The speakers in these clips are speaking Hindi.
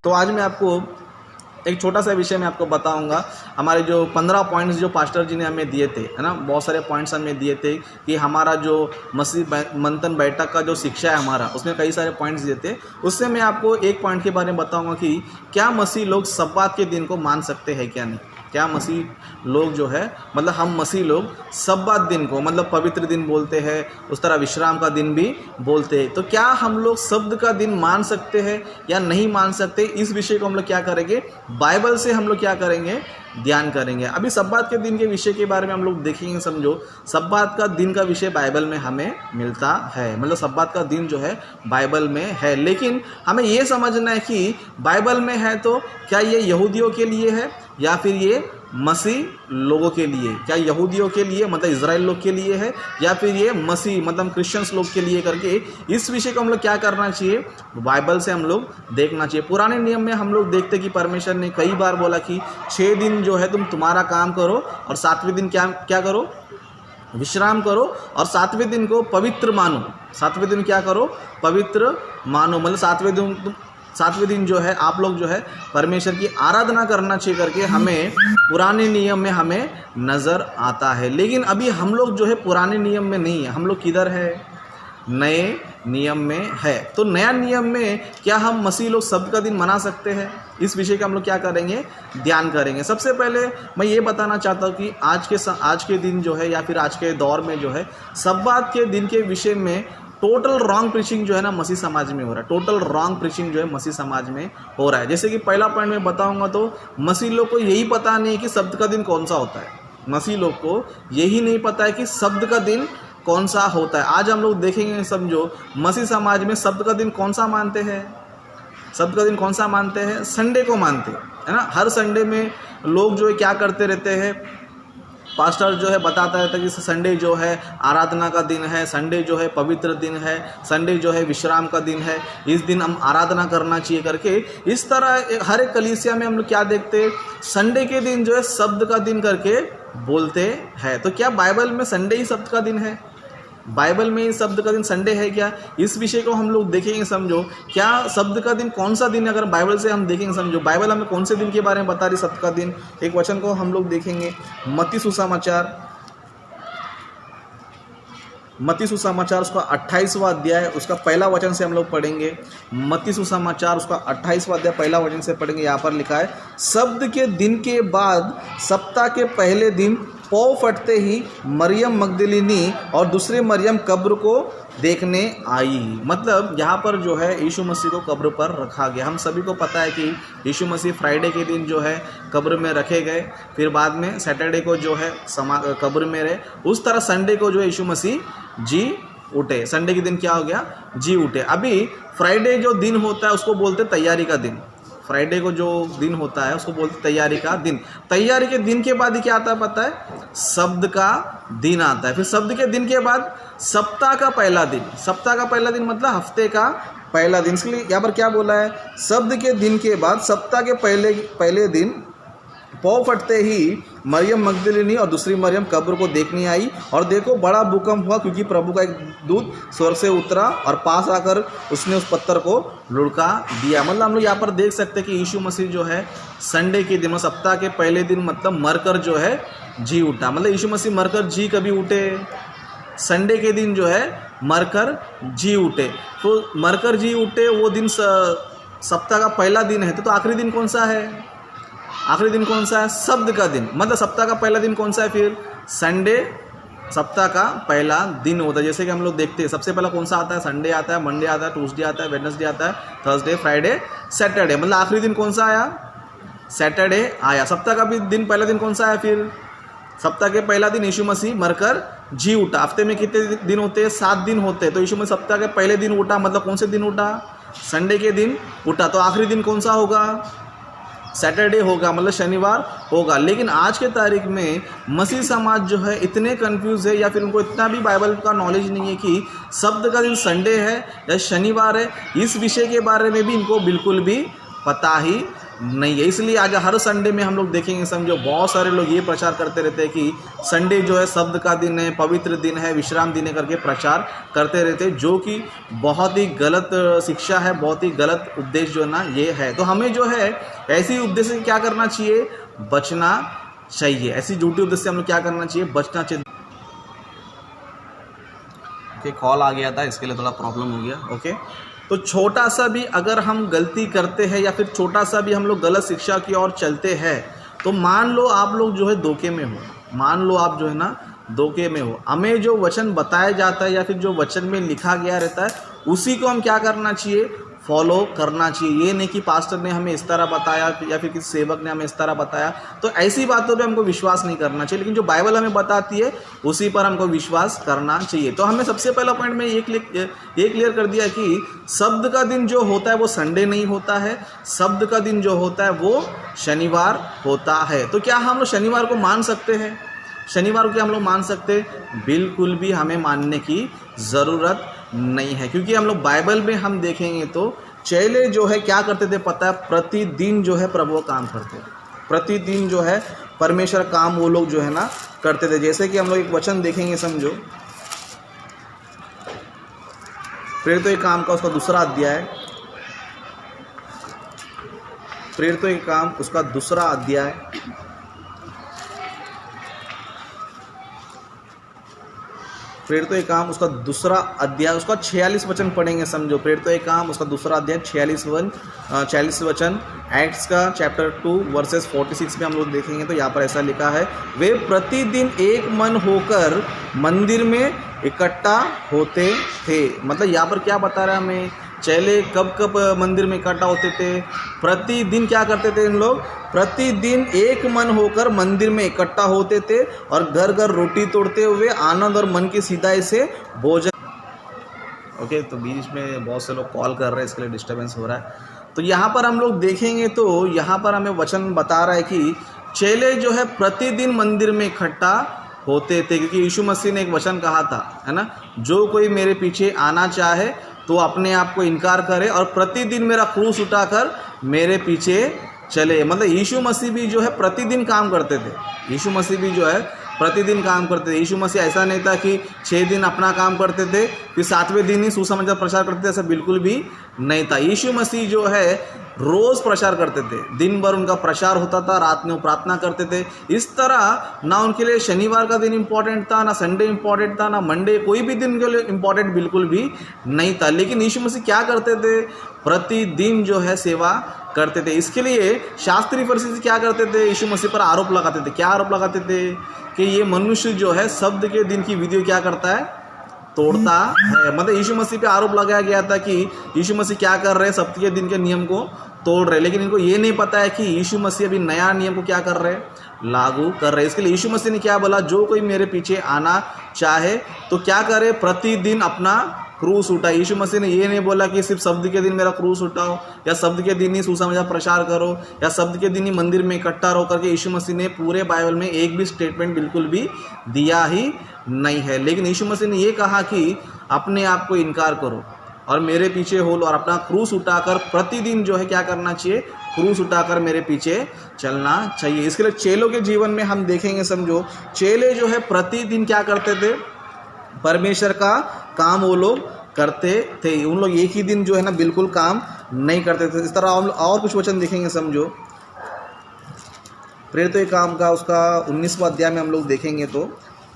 तो आज मैं आपको एक छोटा सा विषय मैं आपको बताऊंगा। हमारे जो 15 पॉइंट्स जो पास्टर जी ने हमें दिए थे, है ना, बहुत सारे पॉइंट्स हमें दिए थे कि हमारा जो मसीह मंथन बैठक का जो शिक्षा है हमारा, उसमें कई सारे पॉइंट्स दिए थे। उससे मैं आपको एक पॉइंट के बारे में बताऊंगा कि क्या मसीह लोग सब्बात के दिन को मान सकते हैं क्या नहीं। क्या मसीह लोग जो है, मतलब हम मसीह लोग सब्बात दिन को मतलब पवित्र दिन बोलते हैं, उस तरह विश्राम का दिन भी बोलते हैं। तो क्या हम लोग शब्द का दिन मान सकते हैं या नहीं मान सकते, इस विषय को हम लोग क्या करेंगे, बाइबल से हम लोग क्या करेंगे, ध्यान करेंगे। अभी सब्बात के दिन के विषय के बारे में हम लोग देखेंगे। समझो, सब्बात का दिन का विषय बाइबल में हमें मिलता है, मतलब सब्बात का दिन जो है बाइबल में है। लेकिन हमें ये समझना है कि बाइबल में है तो क्या ये यहूदियों के लिए है या फिर ये मसीह लोगों के लिए, क्या यहूदियों के लिए मतलब इजराइल लोग के लिए है या फिर ये मसीह मतलब क्रिश्चियंस लोग के लिए करके, इस विषय को हम लोग क्या करना चाहिए, बाइबल से हम लोग देखना चाहिए। पुराने नियम में हम लोग देखते कि परमेश्वर ने कई बार बोला कि 6 दिन जो है तुम तुम्हारा काम करो और 7वें दिन क्या करो, विश्राम करो, और 7वें दिन को पवित्र मानो। 7वें दिन क्या करो, पवित्र मानो, मतलब 7वें दिन जो है आप लोग जो है परमेश्वर की आराधना करना चाहिए करके हमें पुराने नियम में हमें नज़र आता है। लेकिन अभी हम लोग जो है पुराने नियम में नहीं है, हम लोग किधर है, नए नियम में है। तो नया नियम में क्या हम मसीह लोग शब्द का दिन मना सकते हैं, इस विषय का हम लोग क्या करेंगे, ध्यान करेंगे। सबसे पहले मैं ये बताना चाहता हूँ कि आज के दिन जो है या फिर आज के दौर में जो है सब्बात के दिन के विषय में टोटल रॉन्ग प्रीचिंग जो है ना मसीह समाज में हो रहा है। टोटल रॉन्ग प्रीचिंग जो है मसीह समाज में हो रहा है। जैसे कि पहला पॉइंट में बताऊंगा तो मसीह लोग को यही पता नहीं कि शब्द का दिन कौन सा होता है। मसीह लोग को यही नहीं पता है कि शब्द का दिन कौन सा होता है। आज हम लोग देखेंगे, समझो, मसीह समाज में शब्द का दिन कौन सा मानते हैं, शब्द का दिन कौन सा मानते हैं, संडे को मानते हैं, है ना। हर संडे में लोग जो है क्या करते रहते हैं, पास्टर जो है बताता रहता है कि संडे जो है आराधना का दिन है, संडे जो है पवित्र दिन है, संडे जो है विश्राम का दिन है, इस दिन हम आराधना करना चाहिए करके। इस तरह हर एक कलीसिया में हम लोग क्या देखते हैं, संडे के दिन जो है शब्द का दिन करके बोलते हैं। तो क्या बाइबल में संडे ही शब्द का दिन है, बाइबल में ही शब्द का दिन संडे है क्या, इस विषय को हम लोग देखेंगे। समझो, क्या शब्द का दिन कौन सा दिन है, अगर बाइबल से हम देखेंगे। समझो, बाइबल हमें कौन से दिन के बारे में बता रही शब्द का दिन। एक वचन को हम लोग देखेंगे, मत्ती सुसमाचार उसका 28वां अध्याय, उसका पहला वचन से हम लोग पढ़ेंगे। मत्ती सुसमाचार उसका 28वां अध्याय पहला वचन से पढ़ेंगे। यहाँ पर लिखा है, शब्द के दिन के बाद सप्ताह के पहले दिन पौ फटते ही मरियम मगदलिनी और दूसरे मरियम कब्र को देखने आई। मतलब यहाँ पर जो है यीशु मसीह को कब्र पर रखा गया। हम सभी को पता है कि यीशु मसीह फ्राइडे के दिन जो है कब्र में रखे गए, फिर बाद में सैटरडे को जो है कब्र में रहे। उस तरह संडे को जो है यीशु मसीह जी उठे। संडे के दिन क्या हो गया, जी उठे। अभी फ्राइडे जो दिन होता है उसको बोलते तैयारी का दिन। फ्राइडे को जो दिन होता है उसको बोलते तैयारी का दिन। तैयारी के दिन के बाद ही क्या आता है पता है, शब्द का दिन आता है। फिर शब्द के दिन के बाद सप्ताह का पहला दिन। सप्ताह का पहला दिन मतलब हफ्ते का पहला दिन। इसलिए यहाँ पर क्या बोला है, शब्द के दिन के बाद सप्ताह के पहले दिन पौ फटते ही मरियम मगदलिनी और दूसरी मरियम कब्र को देखने आई, और देखो बड़ा भूकंप हुआ, क्योंकि प्रभु का एक दूत स्वर्ग से उतरा और पास आकर उसने उस पत्थर को लुढ़का दिया। मतलब हम लोग यहाँ पर देख सकते हैं कि यीशु मसीह जो है संडे के दिन, सप्ताह के पहले दिन मतलब मरकर जो है जी उठा। मतलब यीशु मसीह मरकर जी कभी उठे, संडे के दिन जो है मरकर जी उठे। तो मरकर जी उठे वो दिन सप्ताह का पहला दिन है। तो आखिरी दिन कौन सा है, आखिरी दिन कौन सा है, शब्द का दिन। मतलब सप्ताह का पहला दिन कौन सा है, फिर संडे सप्ताह का पहला दिन होता है। जैसे कि हम लोग देखते हैं सबसे पहला कौन सा आता है, संडे आता है, मंडे आता है, ट्यूसडे आता है, वेडनेसडे आता है, थर्सडे, फ्राइडे, सैटरडे। मतलब आखिरी दिन कौन सा आया, सैटरडे आया। सप्ताह का भी दिन पहला दिन कौन सा है, फिर सप्ताह के पहला दिन यीशु मसीह मरकर जी उठा। हफ्ते में कितने दिन होते हैं, 7 दिन होते हैं। तो यीशु मसीह सप्ताह के पहले दिन उठा, मतलब कौन से दिन उठा, संडे के दिन उठा। तो आखिरी दिन कौन सा होगा, सैटरडे होगा, मतलब शनिवार होगा। लेकिन आज के तारीख में मसीह समाज जो है इतने कंफ्यूज है, या फिर उनको इतना भी बाइबल का नॉलेज नहीं है कि शब्द का दिन संडे है या शनिवार है। इस विषय के बारे में भी इनको बिल्कुल भी पता ही नहीं है। इसलिए आज हर संडे में हम लोग देखेंगे, समझो बहुत सारे लोग ये प्रचार करते रहते हैं कि संडे जो है शब्द का दिन है, पवित्र दिन है, विश्राम दिन है करके प्रचार करते रहते हैं, जो कि बहुत ही गलत शिक्षा है, बहुत ही गलत उपदेश जो है ना ये है। तो हमें जो है ऐसी उपदेश से क्या करना चाहिए, बचना चाहिए। ऐसी झूठी उपदेश से हम लोग क्या करना चाहिए, बचना चाहिए। ओके, कॉल आ गया था, इसके लिए थोड़ा प्रॉब्लम हो गया। ओके, तो छोटा सा भी अगर हम गलती करते हैं या फिर छोटा सा भी हम लोग गलत शिक्षा की ओर चलते हैं, तो मान लो आप लोग जो है धोखे में हो, मान लो आप जो है ना धोखे में हो। हमें जो वचन बताया जाता है या फिर जो वचन में लिखा गया रहता है उसी को हम क्या करना चाहिए, फॉलो करना चाहिए। ये नहीं कि पास्टर ने हमें इस तरह बताया या फिर किसी सेवक ने हमें इस तरह बताया, तो ऐसी बातों पे हमको विश्वास नहीं करना चाहिए। लेकिन जो बाइबल हमें बताती है उसी पर हमको विश्वास करना चाहिए। तो हमें सबसे पहला पॉइंट में ये क्लियर कर दिया कि शब्द का दिन जो होता है वो संडे नहीं होता है, शब्द का दिन जो होता है वो शनिवार होता है। तो क्या हम लोग शनिवार को मान सकते हैं? शनिवार को क्या हम लोग मान सकते हैं? बिल्कुल भी हमें मानने की ज़रूरत नहीं है, क्योंकि हम लोग बाइबल में हम देखेंगे तो चेले जो है क्या करते थे पता है, प्रतिदिन जो है प्रभु काम करते थे, प्रतिदिन जो है परमेश्वर काम वो लोग जो है ना करते थे। जैसे कि हम लोग एक वचन देखेंगे, समझो प्रेरितों के काम का उसका दूसरा अध्याय, प्रेरितों के काम उसका दूसरा अध्याय, प्रेरितों के काम उसका दूसरा अध्याय उसका 46 वचन पढ़ेंगे। समझो प्रेरितों के काम उसका दूसरा अध्याय 46 वचन, एक्ट्स का चैप्टर 2 वर्सेस 46 में हम लोग देखेंगे तो यहाँ पर ऐसा लिखा है, वे प्रतिदिन एक मन होकर मंदिर में इकट्ठा होते थे। मतलब यहाँ पर क्या बता रहा है हमें, चेले कब कब मंदिर में इकट्ठा होते थे? प्रतिदिन क्या करते थे इन लोग? प्रतिदिन एक मन होकर मंदिर में इकट्ठा होते थे और घर घर रोटी तोड़ते हुए आनंद और मन की सीधाई से भोजन। ओके, तो बीच में बहुत से लोग कॉल कर रहे हैं, इसके लिए डिस्टर्बेंस हो रहा है। तो यहाँ पर हम लोग देखेंगे तो यहाँ पर हमें वचन बता रहा है कि चेले जो है प्रतिदिन मंदिर में इकट्ठा होते थे, क्योंकि यीशु मसीह ने एक वचन कहा था, है ना, जो कोई मेरे पीछे आना चाहे तो अपने आप को इनकार करे और प्रतिदिन मेरा क्रूस उठाकर मेरे पीछे चले। मतलब यीशु मसीह भी जो है प्रतिदिन काम करते थे, यीशु मसीह भी जो है प्रतिदिन काम करते थे। यीशु मसीह ऐसा नहीं था कि 6 दिन अपना काम करते थे फिर 7वें दिन ही सुसमाचार प्रचार करते थे, ऐसा बिल्कुल भी नहीं था। यीशु मसीह जो है रोज़ प्रचार करते थे, दिन भर उनका प्रचार होता था, रात में वो प्रार्थना करते थे। इस तरह ना उनके लिए शनिवार का दिन इम्पॉर्टेंट था, ना संडे इम्पॉर्टेंट था, ना मंडे, कोई भी दिन उनके लिए इम्पॉर्टेंट बिल्कुल भी नहीं था। लेकिन यीशु मसीह क्या करते थे? प्रतिदिन जो है सेवा करते थे। इसके लिए शास्त्री फरीसी क्या करते थे? यीशु मसीह पर आरोप लगाते थे। क्या आरोप लगाते थे? कि ये मनुष्य जो है शब्द के दिन की विधि क्या करता है? तोड़ता है। मतलब यीशु मसीह पे आरोप लगाया गया था कि यीशु मसीह क्या कर रहे हैं? सप्ताह के दिन के नियम को तोड़ रहे हैं। लेकिन इनको ये नहीं पता है कि यीशु मसीह अभी नया नियम को क्या कर रहे हैं? लागू कर रहे हैं। इसके लिए यीशु मसीह ने क्या बोला? जो कोई मेरे पीछे आना चाहे तो क्या करे? प्रतिदिन अपना क्रूस उठाए। यीशु मसीह ने ये नहीं बोला कि सिर्फ शब्द के दिन मेरा क्रूस उठाओ, या शब्द के दिन ही सुसमाचार प्रचार करो, या शब्द के दिन ही मंदिर में इकट्ठा रहो करके यीशु मसीह ने पूरे बाइबल में एक भी स्टेटमेंट बिल्कुल भी दिया ही नहीं है। लेकिन यीशु मसीह ने ये कहा कि अपने आप को इनकार करो और मेरे पीछे हो लो और अपना क्रूस उठाकर प्रतिदिन जो है क्या करना चाहिए? क्रूस उठाकर मेरे पीछे चलना चाहिए। इसके लिए चेलों के जीवन में हम देखेंगे, समझो चेले जो है प्रतिदिन क्या करते थे? परमेश्वर का काम वो लोग करते थे। उन लोग एक ही दिन जो है ना बिल्कुल काम नहीं करते थे। इस तरह हम और कुछ वचन देखेंगे, समझो प्रेरितों के काम का उसका 19वां अध्याय में हम लोग देखेंगे तो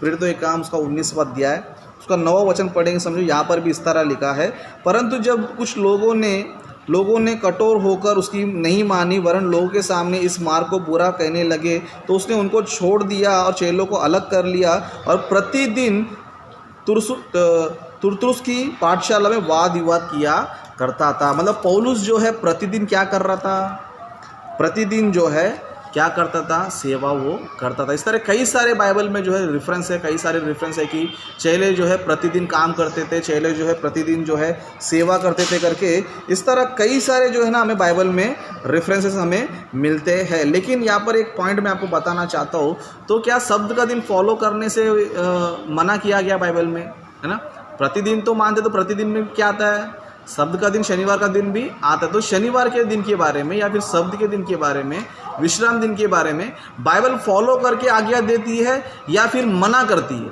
प्रेरितों के काम उसका 19वां अध्याय उसका 9वां वचन पढ़ेंगे। समझो यहाँ पर भी इस तरह लिखा है, परंतु जब कुछ लोगों ने कठोर होकर उसकी नहीं मानी वरन लोगों के सामने इस मार्ग को बुरा कहने लगे तो उसने उनको छोड़ दिया और चेलों को अलग कर लिया और प्रतिदिन तुरतुस की पाठशाला में वाद विवाद किया करता था। मतलब पौलुस जो है प्रतिदिन क्या कर रहा था? प्रतिदिन जो है क्या करता था? सेवा वो करता था। इस तरह कई सारे बाइबल में जो है रेफरेंस है, कई सारे रेफरेंस है कि चेले जो है प्रतिदिन काम करते थे, चेले जो है प्रतिदिन जो है सेवा करते थे करके। इस तरह कई सारे जो है ना हमें बाइबल में रेफरेंसेस हमें मिलते हैं। लेकिन यहाँ पर एक पॉइंट मैं आपको बताना चाहता हूँ, तो क्या शब्द का दिन फॉलो करने से मना किया गया बाइबल में? है ना, प्रतिदिन तो मानते, तो प्रतिदिन में क्या आता है? शब्द का दिन शनिवार का दिन भी आता है। तो शनिवार के दिन के बारे में या फिर शब्द के दिन के बारे में, विश्राम दिन के बारे में बाइबल फॉलो करके आज्ञा देती है या फिर मना करती है,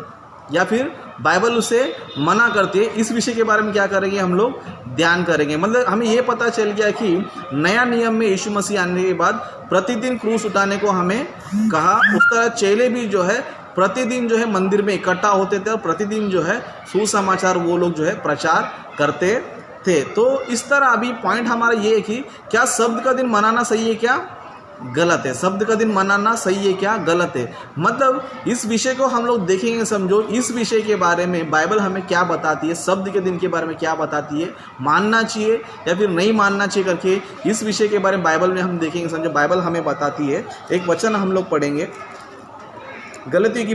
या फिर बाइबल उसे मना करती है, इस विषय के बारे में क्या करेंगे हम लोग, ध्यान करेंगे। मतलब हमें ये पता चल गया कि नया नियम में यीशु मसीह आने के बाद प्रतिदिन क्रूस उठाने को हमें कहा। उस तरह चेले भी जो है प्रतिदिन जो है मंदिर में इकट्ठा होते थे और प्रतिदिन जो है सुसमाचार वो लोग जो है प्रचार करते थे। तो इस तरह अभी पॉइंट हमारा ये है कि क्या शब्द का दिन मनाना सही है, क्या गलत है? शब्द का दिन मनाना सही है, क्या गलत है? मतलब इस विषय को हम लोग देखेंगे, समझो इस विषय के बारे में बाइबल हमें क्या बताती है, शब्द के दिन के बारे में क्या बताती है, मानना चाहिए या फिर नहीं मानना चाहिए करके इस विषय के बारे में बाइबल में हम देखेंगे। समझो बाइबल हमें बताती है, एक वचन हम लोग पढ़ेंगे, गलतियों की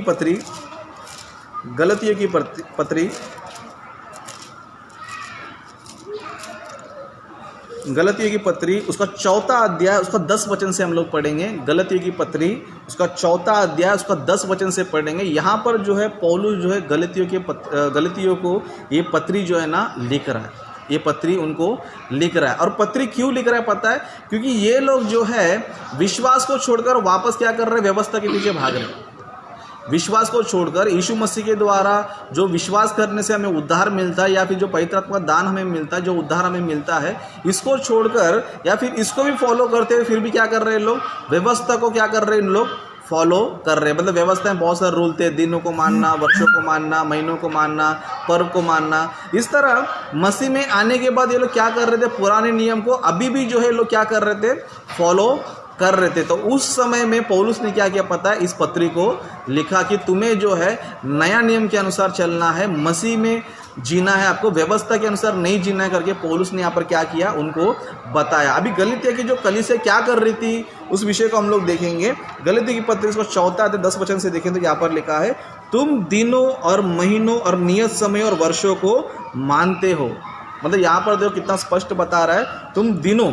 पत्री उसका 4था अध्याय उसका 10 वचन से हम लोग पढ़ेंगे। गलतियों की पत्री उसका 4था अध्याय उसका 10 वचन से पढ़ेंगे। यहाँ पर जो है पौलुस जो है गलतियों को ये पत्री जो है ना लिख रहा है, ये पत्री उनको लिख रहा है। और पत्री क्यों लिख रहा है पता है? क्योंकि ये लोग जो है विश्वास को छोड़कर वापस क्या कर रहे हैं, व्यवस्था के पीछे भाग रहे हैं। विश्वास को छोड़कर यीशु मसीह के द्वारा जो विश्वास करने से हमें उद्धार मिलता है या फिर जो पवित्र आत्मा का दान हमें मिलता है, जो उद्धार हमें मिलता है, इसको छोड़कर या फिर इसको भी फॉलो करते हुए फिर भी क्या कर रहे हैं लोग, व्यवस्था को क्या कर रहे हैं इन लोग, फॉलो कर रहे हैं। मतलब व्यवस्था में बहुत सारे रूल थे, दिनों को मानना, वर्षों को मानना, महीनों को मानना, पर्व को मानना। इस तरह मसीह में आने के बाद ये लोग क्या कर रहे थे, पुराने नियम को अभी भी जो है लोग क्या कर रहे थे, फॉलो कर रहे थे। तो उस समय में पौलुस ने क्या किया पता है, इस पत्री को लिखा कि तुम्हें जो है नया नियम के अनुसार चलना है, मसीह में जीना है, आपको व्यवस्था के अनुसार नहीं जीना है करके पौलुस ने यहाँ पर क्या किया, उनको बताया। अभी गलतिया की जो कलीसिया क्या कर रही थी उस विषय को हम लोग देखेंगे। गलतियों की पत्री उसको 4 अध्याय 10 वचन से देखें तो यहाँ पर लिखा है, तुम दिनों और महीनों और नियत समय और वर्षों को मानते हो। मतलब यहाँ पर देखो कितना स्पष्ट बता रहा है, तुम दिनों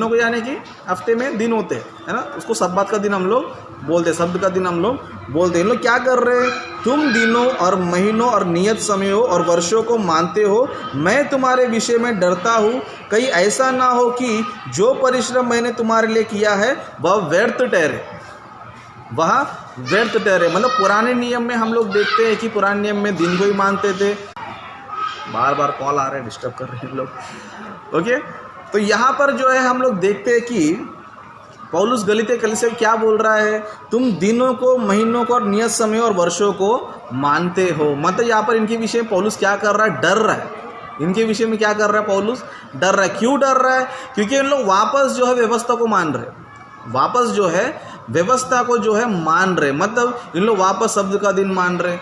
को यानी कि हफ्ते में दिन होते हैं, है ना, उसको सब्बात का दिन हम लोग बोलते हैं, शब्द का दिन हम लोग बोलते हैं। इन लोग क्या कर रहे हैं, तुम दिनों और महीनों और नियत समयों और वर्षों को मानते हो। मैं तुम्हारे विषय में डरता हूँ, कहीं ऐसा ना हो कि जो परिश्रम मैंने तुम्हारे लिए किया है वह व्यर्थ ठहरे। मतलब पुराने नियम में हम लोग देखते हैं कि पुराने नियम में दिन को ही मानते थे। बार बार कॉल आ रहे हैं, डिस्टर्ब कर रहे हैं लोग। ओके, तो यहाँ पर जो है हम लोग देखते हैं कि पौलुस गलतिया कलीसिया क्या बोल रहा है, तुम दिनों को, महीनों को और नियत समय और वर्षों को मानते हो। मतलब यहाँ पर इनके विषय में पौलुस क्या कर रहा है, डर रहा है। इनके विषय में क्या कर रहा है पौलुस, डर रहा है। क्यों डर रहा है? क्योंकि इन लोग वापस जो है व्यवस्था को मान रहे, वापस जो है व्यवस्था को जो है मान रहे। मतलब इन लोग वापस शब्द का दिन मान रहे,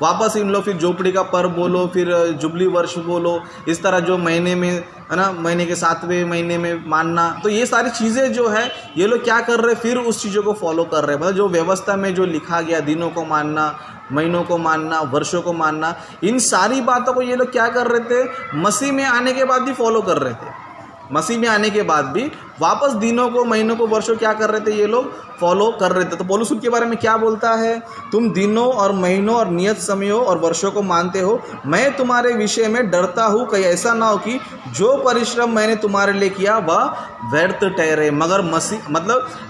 वापस इन लोग फिर झोपड़ी का पर्व बोलो, फिर जुबली वर्ष बोलो, इस तरह जो महीने में है ना, महीने के 7वें महीने में मानना। तो ये सारी चीज़ें जो है ये लोग क्या कर रहे हैं, फिर उस चीज़ों को फॉलो कर रहे हैं। मतलब जो व्यवस्था में जो लिखा गया, दिनों को मानना, महीनों को मानना, वर्षों को मानना, इन सारी बातों को ये लोग क्या कर रहे थे, मसीह में आने के बाद भी फॉलो कर रहे थे। मसीह में आने के बाद भी वापस दिनों को, महीनों को, वर्षों क्या कर रहे थे, ये लोग फॉलो कर रहे थे। तो पौलुस उनके बारे में क्या बोलता है, तुम दिनों और महीनों और नियत समयों और वर्षों को मानते हो। मैं तुम्हारे विषय में डरता हूँ, कहीं ऐसा ना हो कि जो परिश्रम मैंने तुम्हारे लिए किया वह व्यर्थ ठहरे। मगर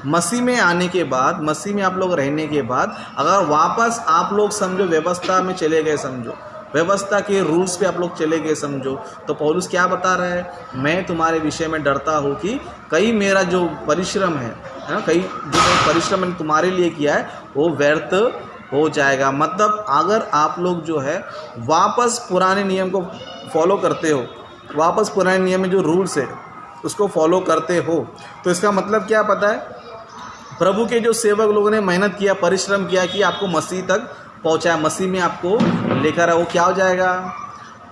मसीह में आने के बाद, मसीह में आप लोग रहने के बाद अगर वापस आप लोग समझो व्यवस्था में चले गए, समझो व्यवस्था के रूल्स पे आप लोग चले गए समझो, तो पौलुस क्या बता रहा है, मैं तुम्हारे विषय में डरता हूँ कि कहीं मेरा जो परिश्रम है ना, कहीं जो परिश्रम मैंने तुम्हारे लिए किया है वो व्यर्थ हो जाएगा। मतलब अगर आप लोग जो है वापस पुराने नियम को फॉलो करते हो, वापस पुराने नियम में जो रूल्स है उसको फॉलो करते हो, तो इसका मतलब क्या पता है, प्रभु के जो सेवक लोगों ने मेहनत किया, परिश्रम किया कि आपको मसीह तक पहुंचाया, मसीह में आपको लेकर आया, वो क्या हो जाएगा,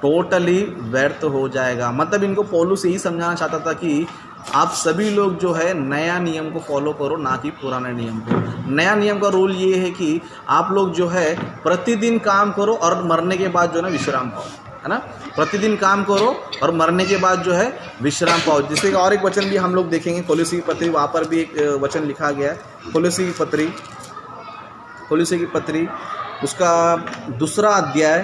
टोटली व्यर्थ हो जाएगा। मतलब इनको पौलुस यही समझाना चाहता था कि आप सभी लोग जो है नया नियम को फॉलो करो, ना कि पुराने नियम को। नया नियम का रूल ये है कि आप लोग जो है प्रतिदिन काम करो और मरने के बाद जो है ना विश्राम पाओ, है ना, प्रतिदिन काम करो और मरने के बाद जो है विश्राम पाओ। जिससे और एक वचन भी हम लोग देखेंगे, कोलोसी की पत्री, वहाँ पर भी एक वचन लिखा गया है, कोलोसी की पत्री उसका दूसरा अध्याय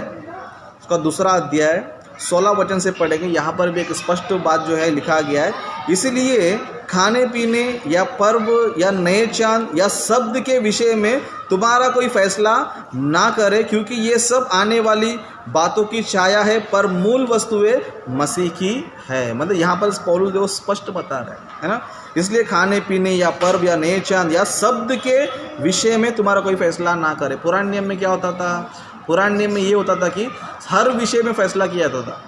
16 वचन से पढ़ेंगे। यहाँ पर भी एक स्पष्ट बात जो है लिखा गया है, इसलिए खाने पीने या पर्व या नए चांद या शब्द के विषय में तुम्हारा कोई फैसला ना करे, क्योंकि ये सब आने वाली बातों की छाया है, पर मूल वस्तुएं मसीह की है। मतलब यहाँ पर पौलुस जो स्पष्ट बता रहे है ना, इसलिए खाने पीने या पर्व या नए चांद या शब्द के विषय में तुम्हारा कोई फैसला ना करे। पुराने नियम में क्या होता था? पुराने नियम में ये होता था कि हर विषय में फैसला किया जाता था,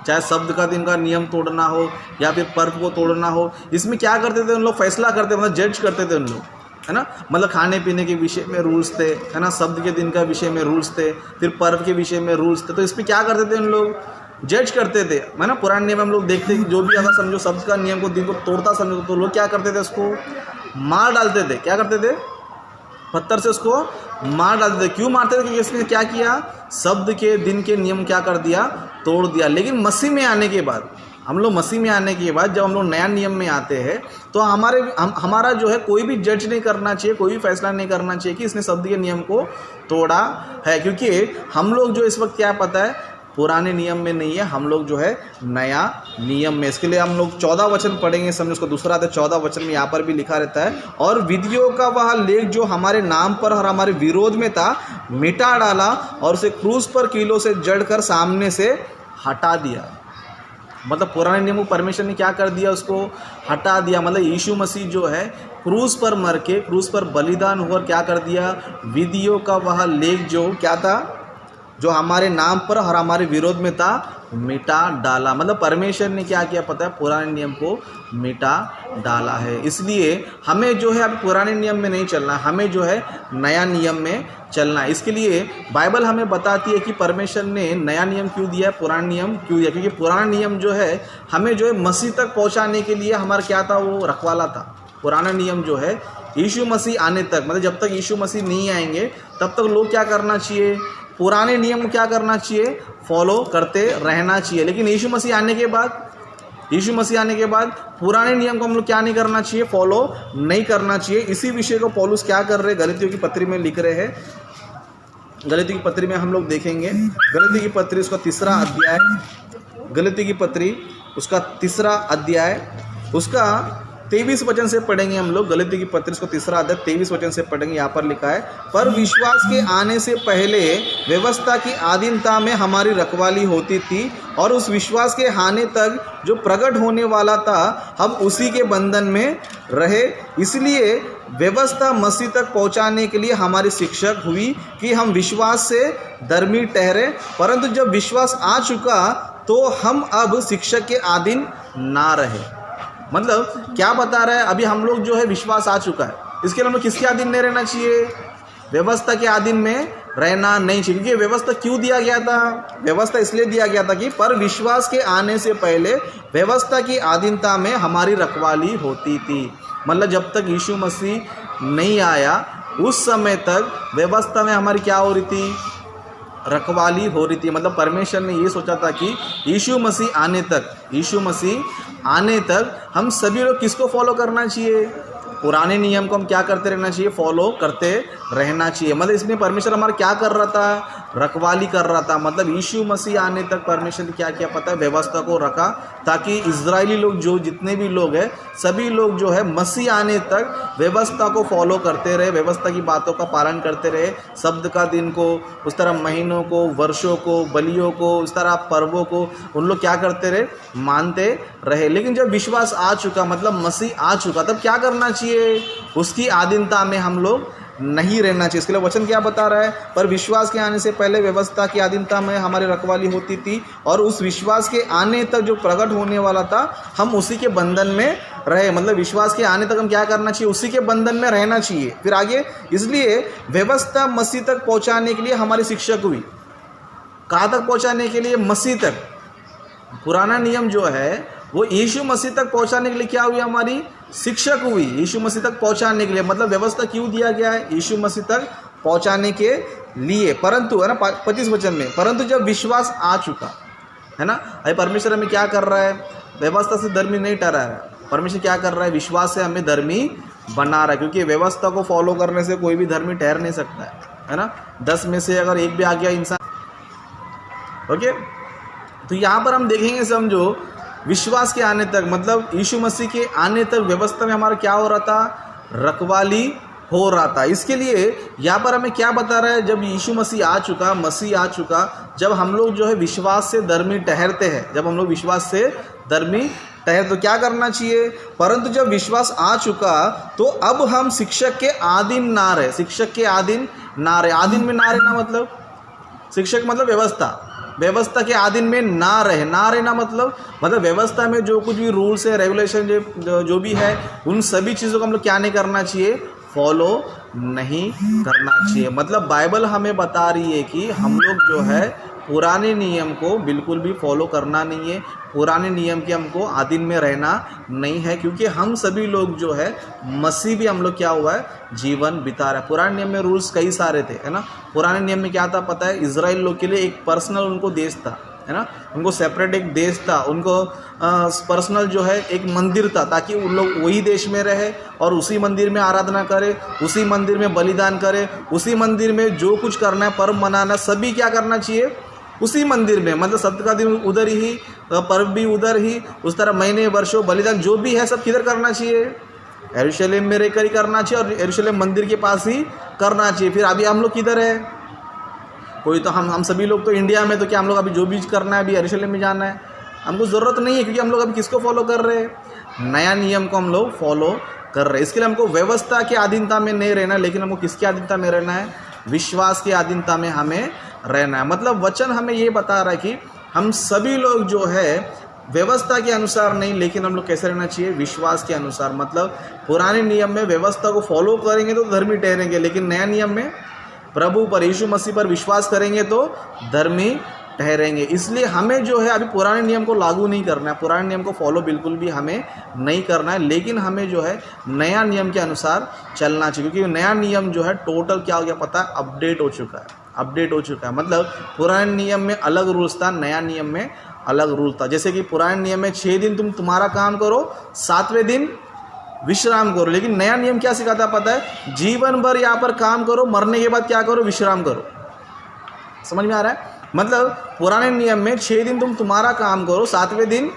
चाहे शब्द का दिन का नियम तोड़ना हो या फिर पर्व को तोड़ना हो। इसमें क्या करते थे उन लोग? फैसला करते, मतलब जज करते थे उन लोग, है ना। मतलब खाने पीने के विषय में रूल्स थे, है ना, शब्द के दिन का विषय में रूल्स थे, फिर पर्व के विषय में रूल्स थे। तो इसमें क्या करते थे उन लोग? जज करते थे, है ना। पुराने नियम में हम लोग देखते हैं कि जो भी अगर समझो शब्द का नियम को दिन को तोड़ता समझो तो लोग क्या करते थे? उसको मार डालते थे। क्या करते थे? पत्थर से उसको मार डालते थे। क्यों मारते थे? क्योंकि इसने क्या किया? शब्द के दिन के नियम क्या कर दिया? तोड़ दिया। लेकिन मसीह में आने के बाद, हम लोग मसीह में आने के बाद जब हम लोग नया नियम में आते हैं तो हमारा जो है कोई भी जज नहीं करना चाहिए, कोई भी फैसला नहीं करना चाहिए कि इसने शब्द के नियम को तोड़ा है, क्योंकि हम लोग जो इस वक्त क्या पता है, पुराने नियम में नहीं है, हम लोग जो है नया नियम में। इसके लिए हम लोग 14 वचन पढ़ेंगे, समझो उसको दूसरा आता है। 14 वचन में यहाँ पर भी लिखा रहता है, और विधियों का वह लेख जो हमारे नाम पर और हमारे विरोध में था मिटा डाला और उसे क्रूस पर कीलों से जड़कर सामने से हटा दिया। मतलब पुराने नियम को परमेश्वर ने क्या कर दिया? उसको हटा दिया। मतलब यीशु मसीह जो है क्रूस पर मर के, क्रूस पर बलिदान होकर क्या कर दिया? विधियों का वह लेख जो क्या था, जो हमारे नाम पर और हमारे विरोध में था, मिटा डाला। मतलब परमेश्वर ने क्या किया पता है? पुराने नियम को मिटा डाला है। इसलिए हमें जो है अब पुराने नियम में नहीं चलना, हमें जो है नया नियम में चलना है। इसके लिए बाइबल हमें बताती है कि परमेश्वर ने नया नियम क्यों दिया, पुराना नियम क्यों दिया। क्योंकि पुराना नियम जो है हमें जो है मसीह तक पहुँचाने के लिए हमारा क्या था? वो रखवाला था। पुराना नियम जो है यीशु मसीह आने तक, मतलब जब तक यीशु मसीह नहीं आएंगे तब तक लोग क्या करना चाहिए? पुराने नियम को क्या करना चाहिए? फॉलो करते रहना चाहिए। लेकिन यीशु मसीह आने के बाद पुराने नियम को हम लोग क्या नहीं करना चाहिए? फॉलो नहीं करना चाहिए। इसी विषय को पौलुस क्या कर रहे हैं? गलतियों की पत्री में लिख रहे हैं। गलतियों की पत्री में हम लोग देखेंगे, गलतियों की पत्री उसका तीसरा अध्याय, गलतियों की पत्री उसका तीसरा अध्याय उसका 23 वचन से पढ़ेंगे हम लोग। गलतियों की पत्री को तीसरा अध्याय 23 वचन से पढ़ेंगे। यहाँ पर लिखा है, पर विश्वास के आने से पहले व्यवस्था की अधीनता में हमारी रखवाली होती थी, और उस विश्वास के आने तक जो प्रकट होने वाला था हम उसी के बंधन में रहे। इसलिए व्यवस्था मसीह तक पहुँचाने के लिए हमारी शिक्षक हुई कि हम विश्वास से धर्मी ठहरे, परंतु जब विश्वास आ चुका तो हम अब शिक्षक के अधीन ना रहे। मतलब क्या बता रहा है? अभी हम लोग जो है विश्वास आ चुका है, इसके लिए हम लोग किसके अधीन नहीं रहना चाहिए? व्यवस्था के अधीन में रहना नहीं चाहिए। क्योंकि व्यवस्था क्यों दिया गया था? व्यवस्था इसलिए दिया गया था कि पर विश्वास के आने से पहले व्यवस्था की अधीनता में हमारी रखवाली होती थी। मतलब जब तक यीशु मसीह नहीं आया उस समय तक व्यवस्था में हमारी क्या हो रही थी? रखवाली हो रही थी। मतलब परमेश्वर ने ये सोचा था कि यीशु मसीह आने तक हम सभी लोग किसको फॉलो करना चाहिए? पुराने नियम को हम क्या करते रहना चाहिए? फॉलो करते रहना चाहिए। मतलब इसमें परमेश्वर हमारा क्या कर रहा था? रखवाली कर रहा था। मतलब यीशु मसीह आने तक परमेश्वर ने क्या किया पता है? व्यवस्था को रखा, ताकि इजरायली लोग जो जितने भी लोग हैं सभी लोग जो है मसीह आने तक व्यवस्था को फॉलो करते रहे, व्यवस्था की बातों का पालन करते रहे। शब्द का दिन को, उस तरह महीनों को, वर्षों को, बलियों को, उस तरह पर्वों को उन लोग क्या करते रहे? मानते रहे। लेकिन जब विश्वास आ चुका, मतलब मसीह आ चुका, तब क्या करना चाहिए? उसकी अधीनता में हम लोग नहीं रहना चाहिए। इसके लिए वचन क्या बता रहा है? पर विश्वास के आने से पहले व्यवस्था की अधीनता में हमारी रखवाली होती थी, और उस विश्वास के आने तक जो प्रकट होने वाला था हम उसी के बंधन में रहे। मतलब विश्वास के आने तक हम क्या करना चाहिए? उसी के बंधन में रहना चाहिए। फिर आगे, इसलिए व्यवस्था मसीह तक पहुंचाने के लिए हमारी शिक्षक हुई। कहाँ तक पहुंचाने के लिए? मसीह तक। पुराना नियम जो है वो यीशु मसीह तक पहुंचाने के लिए क्या हुई? हमारी शिक्षक हुई। यीशु मसीह तक पहुंचाने के लिए, मतलब व्यवस्था क्यों दिया गया है? यीशु मसीह तक पहुंचाने के लिए। परंतु है ना 25 वचन में, परंतु जब विश्वास आ चुका, है ना, अरे परमेश्वर हमें क्या कर रहा है? व्यवस्था से धर्मी नहीं ठहरा है। परमेश्वर क्या कर रहा है? विश्वास से हमें धर्मी बना रहा है। क्योंकि व्यवस्था को फॉलो करने से कोई भी धर्मी ठहर नहीं सकता है ना। 10 में से अगर एक भी आ गया इंसान, ओके, तो यहाँ पर हम देखेंगे, समझो, विश्वास के आने तक, मतलब यीशु मसीह के आने तक व्यवस्था में हमारा क्या हो रहा था, रखवाली हो रहा था। इसके लिए यहाँ पर हमें क्या बता रहा है, जब यीशु मसीह आ चुका, जब हम लोग जो है विश्वास से धर्मी ठहरते हैं, जब हम लोग विश्वास से धर्मी ठहर, तो क्या करना चाहिए, परंतु जब विश्वास आ चुका तो अब हम शिक्षक के अधीन ना रहे, शिक्षक के अधीन ना रहे। अधीन में ना रहना मतलब, शिक्षक मतलब व्यवस्था के अधीन में ना रहना मतलब व्यवस्था में जो कुछ भी रूल्स है, रेगुलेशन जो भी है, उन सभी चीज़ों को हम लोग क्या नहीं करना चाहिए, फॉलो नहीं करना चाहिए। मतलब बाइबल हमें बता रही है कि हम लोग जो है पुराने नियम को बिल्कुल भी फॉलो करना नहीं है, पुराने नियम के हमको अधीन में रहना नहीं है, क्योंकि हम सभी लोग जो है मसीह भी हम लोग क्या हुआ है, जीवन बिता रहे हैं। पुराने नियम में रूल्स कई सारे थे, है ना। पुराने नियम में क्या था पता है, इजराइल लोग के लिए एक पर्सनल उनको देश था, है ना, उनको सेपरेट एक देश था, उनको पर्सनल जो है एक मंदिर था, ताकि उन लोग वही देश में रहे और उसी मंदिर में आराधना करे, उसी मंदिर में बलिदान करे, उसी मंदिर में जो कुछ करना है, पर्व मनाना, सभी क्या करना चाहिए, उसी मंदिर में। मतलब सप्ताह का दिन उधर ही, पर्व भी उधर ही, उस तरह महीने वर्षों बलिदान जो भी है सब किधर करना चाहिए, यरूशलेम में रहकर ही करना चाहिए, और यरूशलेम मंदिर के पास ही करना चाहिए। फिर अभी हम लोग किधर है, कोई तो हम सभी लोग तो इंडिया में, तो क्या हम लोग अभी जो भी करना है अभी यरूशलेम में जाना है, हमको ज़रूरत नहीं है, क्योंकि हम लोग अभी किसको फॉलो कर रहे हैं, नया नियम को हम लोग फॉलो कर रहे हैं। इसके लिए हमको व्यवस्था की अधीनता में नहीं रहना, लेकिन हमको किसकी अधीनता में रहना है, विश्वास की अधीनता में हमें रहना है। मतलब वचन हमें ये बता रहा है कि हम सभी लोग जो है व्यवस्था के अनुसार नहीं, लेकिन हम लोग कैसे रहना चाहिए, विश्वास के अनुसार। मतलब पुराने नियम में व्यवस्था को फॉलो करेंगे तो धर्मी ठहरेंगे, लेकिन नया नियम में प्रभु पर, यीशु मसीह पर विश्वास करेंगे तो धर्मी ठहरेंगे। इसलिए हमें जो है अभी पुराने नियम को लागू नहीं करना है, पुराने नियम को फॉलो बिल्कुल भी हमें नहीं करना है, लेकिन हमें जो है नया नियम के अनुसार चलना चाहिए, क्योंकि नया नियम जो है टोटल क्या हो गया पता है, अपडेट हो चुका है। मतलब पुराने नियम में अलग रूल्स था, नया नियम में अलग रूल था। जैसे कि पुराने नियम में 6 दिन तुम्हारा काम करो, 7वें दिन विश्राम करो, लेकिन नया नियम क्या सिखाता है पता है, जीवन भर यहाँ पर काम करो, मरने के बाद क्या करो, विश्राम करो। समझ में आ रहा है। मतलब पुराने नियम में 6 दिन तुम्हारा काम करो, 7वें दिन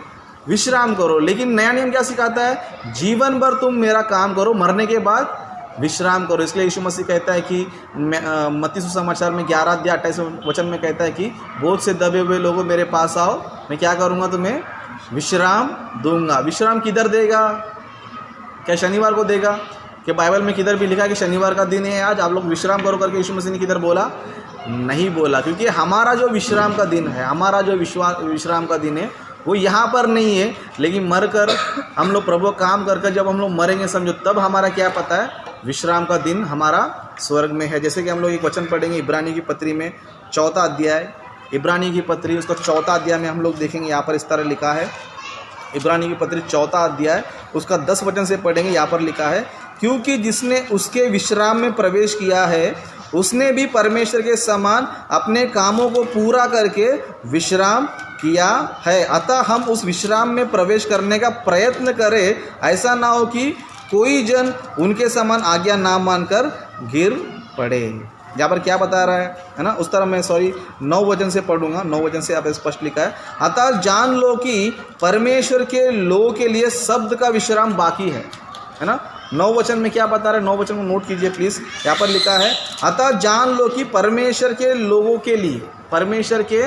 विश्राम करो, लेकिन नया नियम क्या सिखाता है, जीवन भर तुम मेरा काम करो, मरने के बाद विश्राम करो। इसलिए यीशु मसीह कहता है कि मत्ती सुसमाचार में 11:28 वचन में कहता है कि बहुत से दबे हुए लोगों मेरे पास आओ, मैं क्या करूँगा, तुम्हें विश्राम दूंगा। विश्राम किधर देगा, क्या शनिवार को देगा, कि बाइबल में किधर भी लिखा है कि शनिवार का दिन है आज, आप लोग विश्राम करो करके यीशु मसीह ने किधर बोला, नहीं बोला। क्योंकि हमारा जो विश्राम का दिन है, हमारा जो विश्राम का दिन है वो यहाँ पर नहीं है, लेकिन मरकर हम लोग प्रभु काम करके जब हम लोग मरेंगे, समझो तब हमारा क्या पता है, विश्राम का दिन हमारा स्वर्ग में है। जैसे कि हम लोग एक वचन पढ़ेंगे इब्रानी की पत्री में 4वां अध्याय, इब्रानी की पत्री उसका 4वां अध्याय में हम लोग देखेंगे, यहाँ पर इस तरह लिखा है, इब्रानी की पत्री 4वां अध्याय उसका 10 वचन से पढ़ेंगे। यहाँ पर लिखा है, क्योंकि जिसने उसके विश्राम में प्रवेश किया है उसने भी परमेश्वर के समान अपने कामों को पूरा करके विश्राम किया है, अतः हम उस विश्राम में प्रवेश करने का प्रयत्न करें, ऐसा ना हो कि कोई जन उनके समान आज्ञा ना मानकर गिर पड़े। यहाँ पर क्या बता रहा है ना, उस तरह मैं 9 वचन से पढ़ूंगा, 9 वचन से आप स्पष्ट लिखा है, अतः जान लो कि परमेश्वर के लोगों के लिए शब्द का विश्राम बाकी है ना। 9 वचन में क्या बता रहा है, 9 वचन को नोट कीजिए प्लीज। यहाँ पर लिखा है, अतः जान लो कि परमेश्वर के लोगों के लिए, परमेश्वर के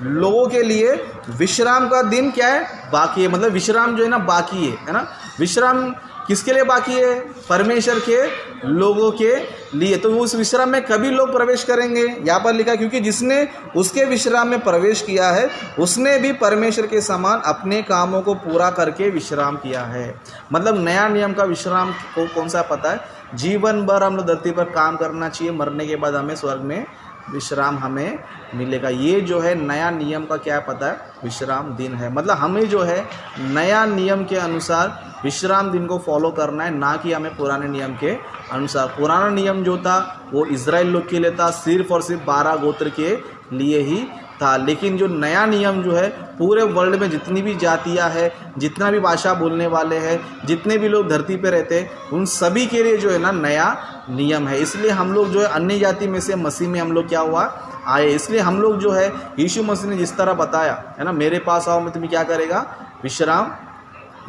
लोगों के लिए विश्राम का दिन क्या है, बाकी है। मतलब विश्राम जो है ना बाकी है ना। विश्राम किसके लिए बाकी है, परमेश्वर के लोगों के लिए। तो उस विश्राम में कभी लोग प्रवेश करेंगे, यहाँ पर लिखा, क्योंकि जिसने उसके विश्राम में प्रवेश किया है उसने भी परमेश्वर के समान अपने कामों को पूरा करके विश्राम किया है। मतलब नया नियम का विश्राम को कौन सा पता है, जीवन भर हम लोग धरती पर काम करना चाहिए, मरने के बाद हमें स्वर्ग में विश्राम हमें मिलेगा। ये जो है नया नियम का क्या पता है, विश्राम दिन है। मतलब हमें जो है नया नियम के अनुसार विश्राम दिन को फॉलो करना है, ना कि हमें पुराने नियम के अनुसार। पुराना नियम जो था वो इजराइल लोग के लिए था, सिर्फ और सिर्फ 12 गोत्र के लिए ही था। लेकिन जो नया नियम जो है पूरे वर्ल्ड में जितनी भी जातियां है, जितना भी भाषा बोलने वाले हैं, जितने भी लोग धरती पे रहते हैं, उन सभी के लिए जो है ना नया नियम है। इसलिए हम लोग जो है अन्य जाति में से मसीह में हम लोग क्या हुआ, आए। इसलिए हम लोग जो है यीशु मसीह ने जिस तरह बताया है ना, मेरे पास आओ मैं तुम्हें क्या करेगा, विश्राम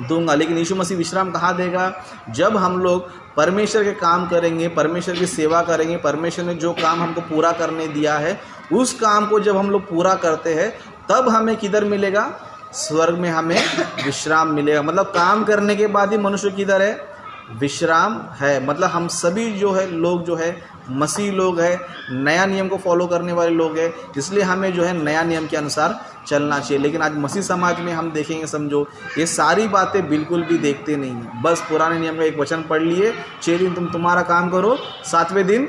दूंगा। लेकिन यीशु मसीह विश्राम कहाँ देगा, जब हम लोग परमेश्वर के काम करेंगे, परमेश्वर की सेवा करेंगे, परमेश्वर ने जो काम हमको पूरा करने दिया है उस काम को जब हम लोग पूरा करते हैं तब हमें किधर मिलेगा, स्वर्ग में हमें विश्राम मिलेगा। मतलब काम करने के बाद ही मनुष्य किधर है, विश्राम है। मतलब हम सभी जो है लोग जो है मसीह लोग है, नया नियम को फॉलो करने वाले लोग हैं, इसलिए हमें जो है नया नियम के अनुसार चलना चाहिए। लेकिन आज मसीह समाज में हम देखेंगे, समझो ये सारी बातें बिल्कुल भी देखते नहीं हैं। बस पुराने नियम का एक वचन पढ़ लिए, 6 दिन तुम तुम्हारा काम करो, 7वें दिन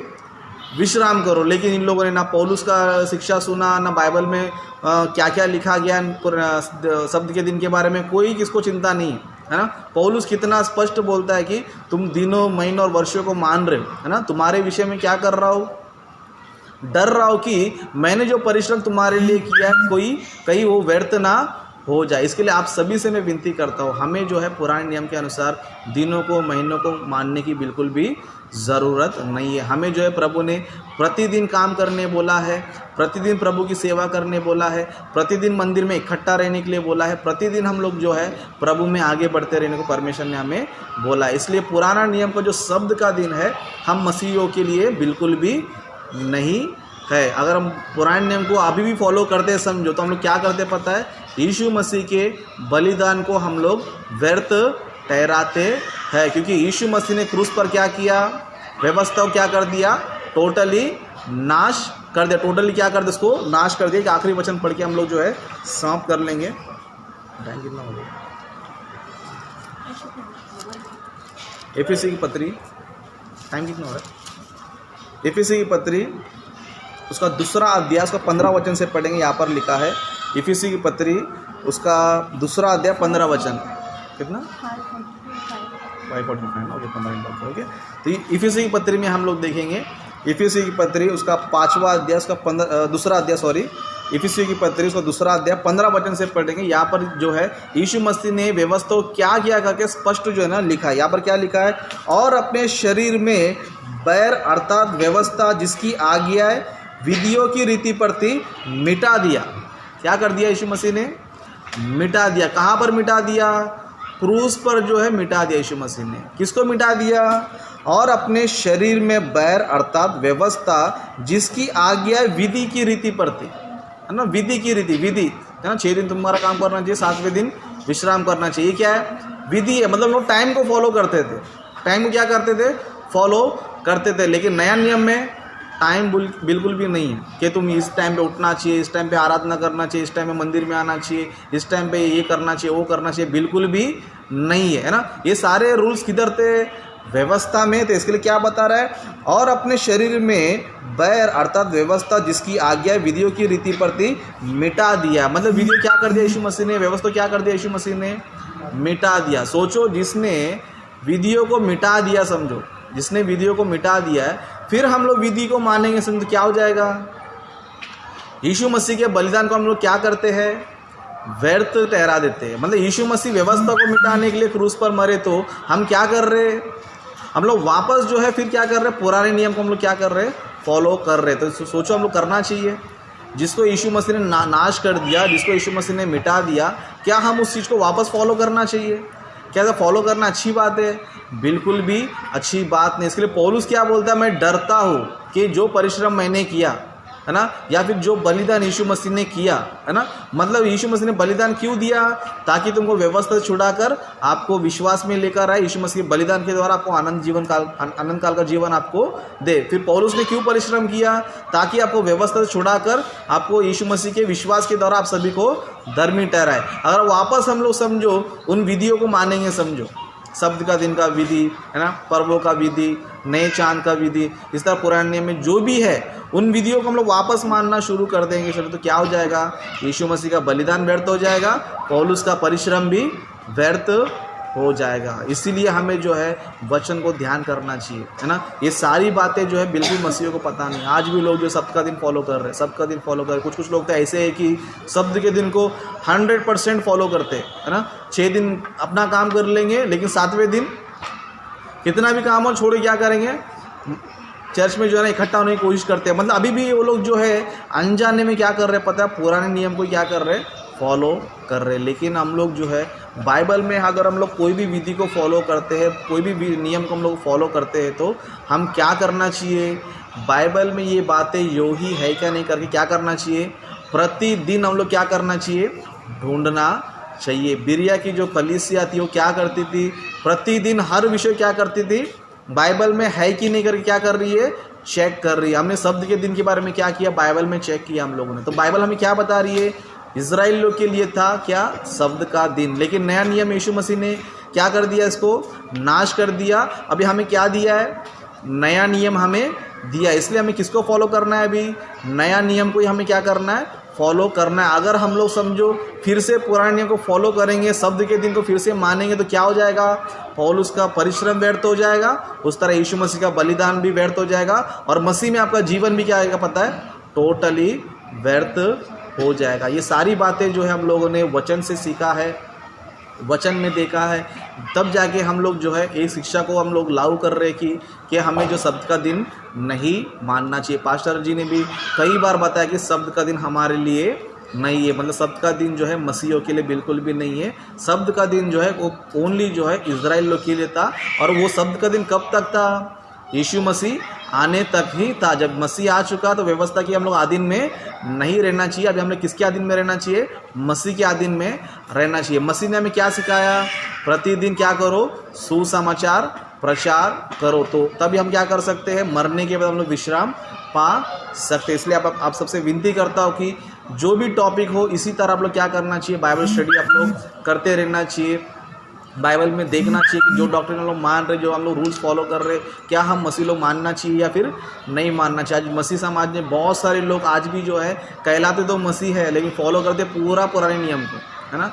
विश्राम करो। लेकिन इन लोगों ने ना पौलुस का शिक्षा सुना, ना बाइबल में क्या क्या लिखा गया शब्द के दिन के बारे में कोई किसको चिंता नहीं है ना। पौलुस कितना स्पष्ट बोलता है कि तुम दिनों महीनों और वर्षों को मान रहे हो है ना, तुम्हारे विषय में क्या कर रहा हो, डर रहा हो कि मैंने जो परिश्रम तुम्हारे लिए किया है कोई कहीं वो व्यर्थ ना हो जाए। इसके लिए आप सभी से मैं विनती करता हूँ, हमें जो है पुराने नियम के अनुसार दिनों को महीनों को मानने की बिल्कुल भी ज़रूरत नहीं है। हमें जो है प्रभु ने प्रतिदिन काम करने बोला है, प्रतिदिन प्रभु की सेवा करने बोला है, प्रतिदिन मंदिर में इकट्ठा रहने के लिए बोला है, प्रतिदिन हम लोग जो है प्रभु में आगे बढ़ते रहने को परमेश्वर ने हमें बोला है। इसलिए पुराना नियम का जो शब्द का दिन है हम मसीहियों के लिए बिल्कुल भी नहीं है। अगर हम पुराने नियम को अभी भी फॉलो करते हैं समझो, तो हम लोग क्या करते पता है, यीशु मसीह के बलिदान को हम लोग व्यर्थ ठहराते हैं। क्योंकि यीशु मसीह ने क्रूस पर क्या किया, व्यवस्था को क्या कर दिया, टोटली नाश कर दिया। टोटली क्या कर दिया, उसको नाश कर दिया। कि आखिरी वचन पढ़ के हम लोग जो है समाप्त कर लेंगे। टाइम कितना हो गया, एफएससी की पत्री, टाइम कितना हो रहा है, एफएससी की पत्री उसका 2 अध्याय उसका 15 वचन से पढ़ेंगे। यहाँ पर लिखा है एफएससी की पत्री उसका 2 अध्याय 15 वचन, कितना 5:45 ओके 15 ओके। तो एफएससी की पत्री में हम लोग देखेंगे, एफएससी की पत्री उसका 5वां अध्याय उसका 2 अध्याय सॉरी एफएससी की पत्री उसका 2 अध्याय 15 वचन से पढ़ेंगे। यहाँ पर जो है यीशु मसीह ने व्यवस्था को क्या किया करके स्पष्ट जो है ना लिखा है। यहाँ पर क्या लिखा है, और अपने शरीर में बैर अर्थात व्यवस्था जिसकी आज्ञा विधियों की रीति प्रति मिटा दिया। क्या कर दिया यीशु मसीह ने, मिटा दिया। कहाँ पर मिटा दिया, क्रूस पर जो है मिटा दिया यीशु मसीह ने। किसको मिटा दिया, और अपने शरीर में बैर अर्थात व्यवस्था जिसकी आज्ञा विधि की रीति प्रति है ना, विधि की रीति, विधि है ना, 6 दिन तुम्हारा काम करना चाहिए, 7वें दिन विश्राम करना चाहिए। क्या है, विधि है। मतलब लोग टाइम को फॉलो करते थे, टाइम को क्या करते थे, फॉलो करते थे। लेकिन नया नियम में टाइम बिल्कुल भी नहीं है कि तुम इस टाइम पे उठना चाहिए, इस टाइम पे आराधना करना चाहिए, इस टाइम पे मंदिर में आना चाहिए, इस टाइम पे ये करना चाहिए, वो करना चाहिए, बिल्कुल भी नहीं है ना। ये सारे रूल्स किधर थे, व्यवस्था में थे। इसके लिए क्या बता रहा है, और अपने शरीर में बैर अर्थात व्यवस्था जिसकी आज्ञा विधियों की रीति प्रति मिटा दिया। मतलब विधियों क्या कर दिया यीशु मसीह ने, व्यवस्था क्या कर दिया यीशु मसीह ने, मिटा दिया। सोचो, जिसने विधियों को मिटा दिया, समझो जिसने विधियों को मिटा दिया है, फिर हम लोग विधि को मानेंगे, समझो क्या हो जाएगा। यीशु मसीह के बलिदान को हम लोग क्या करते हैं, व्यर्थ ठहरा देते हैं। मतलब यीशु मसीह व्यवस्था को मिटाने के लिए क्रूस पर मरे, तो हम क्या कर रहे हैं, हम लोग वापस जो है फिर क्या कर रहे हैं, पुराने नियम को हम लोग क्या कर रहे हैं, फॉलो कर रहे हैं। तो सोचो हम लोग करना चाहिए, जिसको यीशु मसीह ने नाश कर दिया, जिसको यीशु मसीह ने मिटा दिया, क्या हम उस चीज़ को वापस फॉलो करना चाहिए? क्या ऐसा फॉलो करना अच्छी बात है? बिल्कुल भी अच्छी बात नहीं। इसके लिए पौलुस क्या बोलता है, मैं डरता हूँ कि जो परिश्रम मैंने किया है ना, या फिर जो बलिदान यीशु मसीह ने किया है ना, मतलब यीशु मसीह ने बलिदान क्यों दिया, ताकि तुमको व्यवस्था से छुड़ाकर आपको विश्वास में लेकर आए। यीशु मसीह के बलिदान के द्वारा आपको आनंद काल का जीवन आपको दे। फिर पौलुस ने क्यों परिश्रम किया, ताकि आपको व्यवस्था से छुड़ाकर आपको यीशु मसीह के विश्वास के द्वारा आप सभी को धर्मी ठहराए। अगर वापस हम लोग समझो उन विधियों को मानेंगे, समझो शब्द का दिन का विधि है ना, पर्वों का विधि, नए चांद का विधि, इस तरह पुराने नियम में जो भी है उन विधियों को हम लोग वापस मानना शुरू कर देंगे, तो क्या हो जाएगा, यीशु मसीह का बलिदान व्यर्थ हो जाएगा, पौलुस का परिश्रम भी व्यर्थ हो जाएगा। इसीलिए हमें जो है वचन को ध्यान करना चाहिए, है ना। ये सारी बातें जो है बिल्कुल मसीहियों को पता नहीं। आज भी लोग जो शब्द का दिन फॉलो कर रहे हैं, शब्द का दिन फॉलो कर रहे हैं। कुछ लोग तो ऐसे है कि शब्द के दिन को 100% फॉलो करते हैं, है ना। 6 दिन अपना काम कर लेंगे, लेकिन 7वें दिन कितना भी काम हो छोड़ क्या करेंगे, चर्च में जो है ना इकट्ठा होने की कोशिश करते हैं। मतलब अभी भी वो लोग जो है अनजाने में क्या कर रहे हैं पता है, पुराने नियम को क्या कर रहे हैं, फॉलो कर रहे हैं। लेकिन हम लोग जो है बाइबल में अगर हम लोग कोई भी विधि को फॉलो करते हैं, कोई भी नियम को हम लोग फॉलो करते हैं, तो हम क्या करना चाहिए, बाइबल में ये बातें यो ही है क्या नहीं करके क्या करना चाहिए, प्रतिदिन हम लोग क्या करना चाहिए, ढूंढना चाहिए। बिरिया की जो कलीसिया थी वो क्या करती थी, प्रतिदिन हर विषय क्या करती थी, बाइबल में है कि नहीं करके क्या कर रही है, चेक कर रही है। हमने शब्द के दिन के बारे में क्या किया, बाइबल में चेक किया हम लोगों ने। तो बाइबल हमें क्या बता रही है, इजराइल लोग के लिए था क्या, शब्द का दिन। लेकिन नया नियम यीशु मसीह ने क्या कर दिया, इसको नाश कर दिया। अभी हमें क्या दिया है, नया नियम हमें दिया। इसलिए हमें किसको फॉलो करना है, अभी नया नियम को ही हमें क्या करना है, फॉलो करना है। अगर हम लोग समझो फिर से पुराने नियम को फॉलो करेंगे, शब्द के दिन को फिर से मानेंगे, तो क्या हो जाएगा, पौलुस का परिश्रम व्यर्थ हो जाएगा, उस तरह यीशु मसीह का बलिदान भी व्यर्थ हो जाएगा, और मसीह में आपका जीवन भी क्या आएगा पता है, टोटली व्यर्थ हो जाएगा। ये सारी बातें जो है हम लोगों ने वचन से सीखा है, वचन में देखा है, तब जाके हम लोग जो है एक शिक्षा को हम लोग लागू कर रहे हैं कि हमें जो शब्द का दिन नहीं मानना चाहिए। पास्टर जी ने भी कई बार बताया कि शब्द का दिन हमारे लिए नहीं है, मतलब शब्द का दिन जो है मसीहियों के लिए बिल्कुल भी नहीं है। शब्द का दिन जो है वो ओनली जो है इजराइल लोग के लिए था, और वो शब्द का दिन कब तक था, यीशु मसीह आने तक ही था। जब मसीह आ चुका तो व्यवस्था की हम लोग आधीन में नहीं रहना चाहिए। अभी हम लोग किसके आधीन में रहना चाहिए, मसीह के आधीन में रहना चाहिए। मसीह ने हमें क्या सिखाया, प्रतिदिन क्या करो, सुसमाचार प्रचार करो, तो तभी हम क्या कर सकते हैं, मरने के बाद हम लोग विश्राम पा सकते हैं। इसलिए आप सबसे विनती करता हूँ कि जो भी टॉपिक हो इसी तरह आप लोग क्या करना चाहिए, बाइबल स्टडी आप लोग करते रहना चाहिए। बाइबल में देखना चाहिए कि जो डॉक्टर हम लोग मान रहे, जो हम लोग रूल्स फॉलो कर रहे, क्या हम मसीह लोग मानना चाहिए या फिर नहीं मानना चाहिए। आज मसीह समाज में बहुत सारे लोग आज भी जो है कहलाते तो मसीह है, लेकिन फॉलो करते पूरा पुराने नियम को, है ना।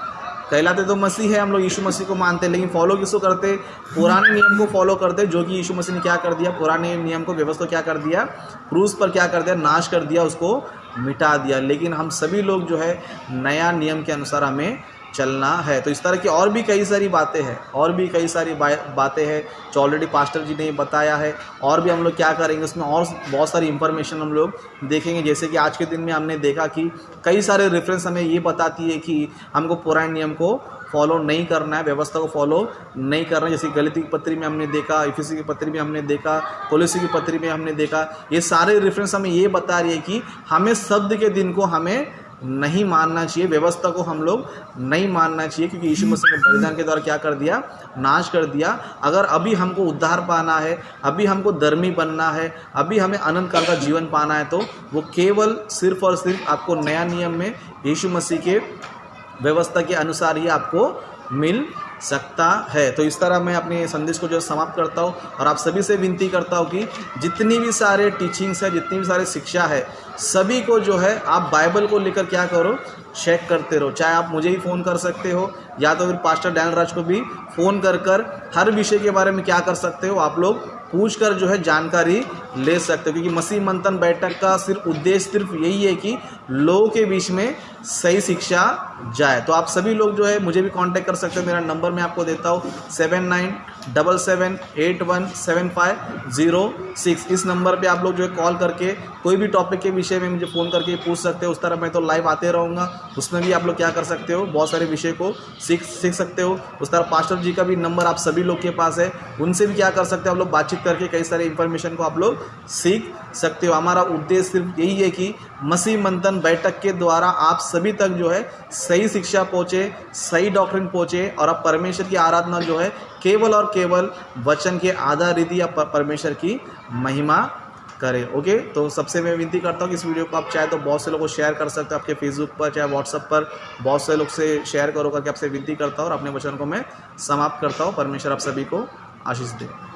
कहलाते तो मसीह है, हम लोग यीशु मसीह को मानते हैं, लेकिन फॉलो किसको करते, पुराने नियम को फॉलो करते, जो कि यीशु मसीह ने क्या कर दिया, पुराने नियम को, व्यवस्था क्या कर दिया, क्रूस पर क्या कर दिया, नाश कर दिया, उसको मिटा दिया। लेकिन हम सभी लोग जो है नया नियम के अनुसार हमें चलना है। तो इस तरह की और भी कई सारी बातें हैं, और भी कई सारी बातें हैं जो ऑलरेडी पास्टर जी ने बताया है, और भी हम लोग क्या करेंगे उसमें, और बहुत सारी इंफॉर्मेशन हम लोग देखेंगे। जैसे कि आज के दिन में हमने देखा कि कई सारे रेफरेंस हमें ये बताती है कि हमको पुराने नियम को फॉलो नहीं करना है, व्यवस्था को फॉलो नहीं करना है। जैसे गलती की पत्री में हमने देखा, इफिसी की पत्री में हमने देखा, कोलोसी की पत्री में हमने देखा, ये सारे रेफरेंस हमें ये बता रही है कि हमें शब्द के दिन को हमें नहीं मानना चाहिए, व्यवस्था को हम लोग नहीं मानना चाहिए, क्योंकि यीशु मसीह ने बलिदान के द्वारा क्या कर दिया, नाश कर दिया। अगर अभी हमको उद्धार पाना है, अभी हमको धर्मी बनना है, अभी हमें अनंत काल का जीवन पाना है, तो वो केवल सिर्फ और सिर्फ आपको नया नियम में यीशु मसीह के व्यवस्था के अनुसार ही आपको मिल सकता है। तो इस तरह मैं अपने संदेश को जो समाप्त करता हूँ, और आप सभी से विनती करता हूँ कि जितनी भी सारे टीचिंग्स है, जितनी भी सारे शिक्षा है, सभी को जो है आप बाइबल को लेकर क्या करो, चेक करते रहो। चाहे आप मुझे ही फ़ोन कर सकते हो, या तो फिर पास्टर डैनियल राज को भी फ़ोन कर हर विषय के बारे में क्या कर सकते हो, आप लोग पूछकर जो है जानकारी ले सकते हो। क्योंकि मसीह मंथन बैठक का सिर्फ उद्देश्य सिर्फ यही है कि लोगों के बीच में सही शिक्षा जाए। तो आप सभी लोग जो है मुझे भी कांटेक्ट कर सकते हो। मेरा नंबर मैं आपको देता हूँ 7977817506। इस नंबर पे आप लोग जो है कॉल करके कोई भी टॉपिक के विषय में मुझे फ़ोन करके पूछ सकते हो। उस तरह मैं तो लाइव आते रहूँगा, उसमें भी आप लोग क्या कर सकते हो, बहुत सारे विषय को सीख सकते हो। उस तरह पास्टर जी का भी नंबर आप सभी लोग के पास है, उनसे भी क्या कर सकते हो, आप लोग बातचीत करके कई सारे इन्फॉर्मेशन को आप लोग सीख सकते हो। हमारा उद्देश्य सिर्फ यही है कि मसीह मंथन बैठक के द्वारा आप सभी तक जो है सही शिक्षा पहुँचे, सही डॉक्ट्रिन पहुँचे, और आप परमेश्वर की आराधना जो है केवल और केवल वचन के आधारित या परमेश्वर की महिमा करें। ओके, तो सबसे मैं विनती करता हूँ कि इस वीडियो को आप चाहे तो बहुत से लोगों को शेयर कर सकते हो, आपके फेसबुक पर चाहे व्हाट्सएप पर बहुत से लोग से शेयर करो करके आपसे विनती करता हूँ, और अपने वचन को मैं समाप्त करता हूँ। परमेश्वर आप सभी को आशीष दे।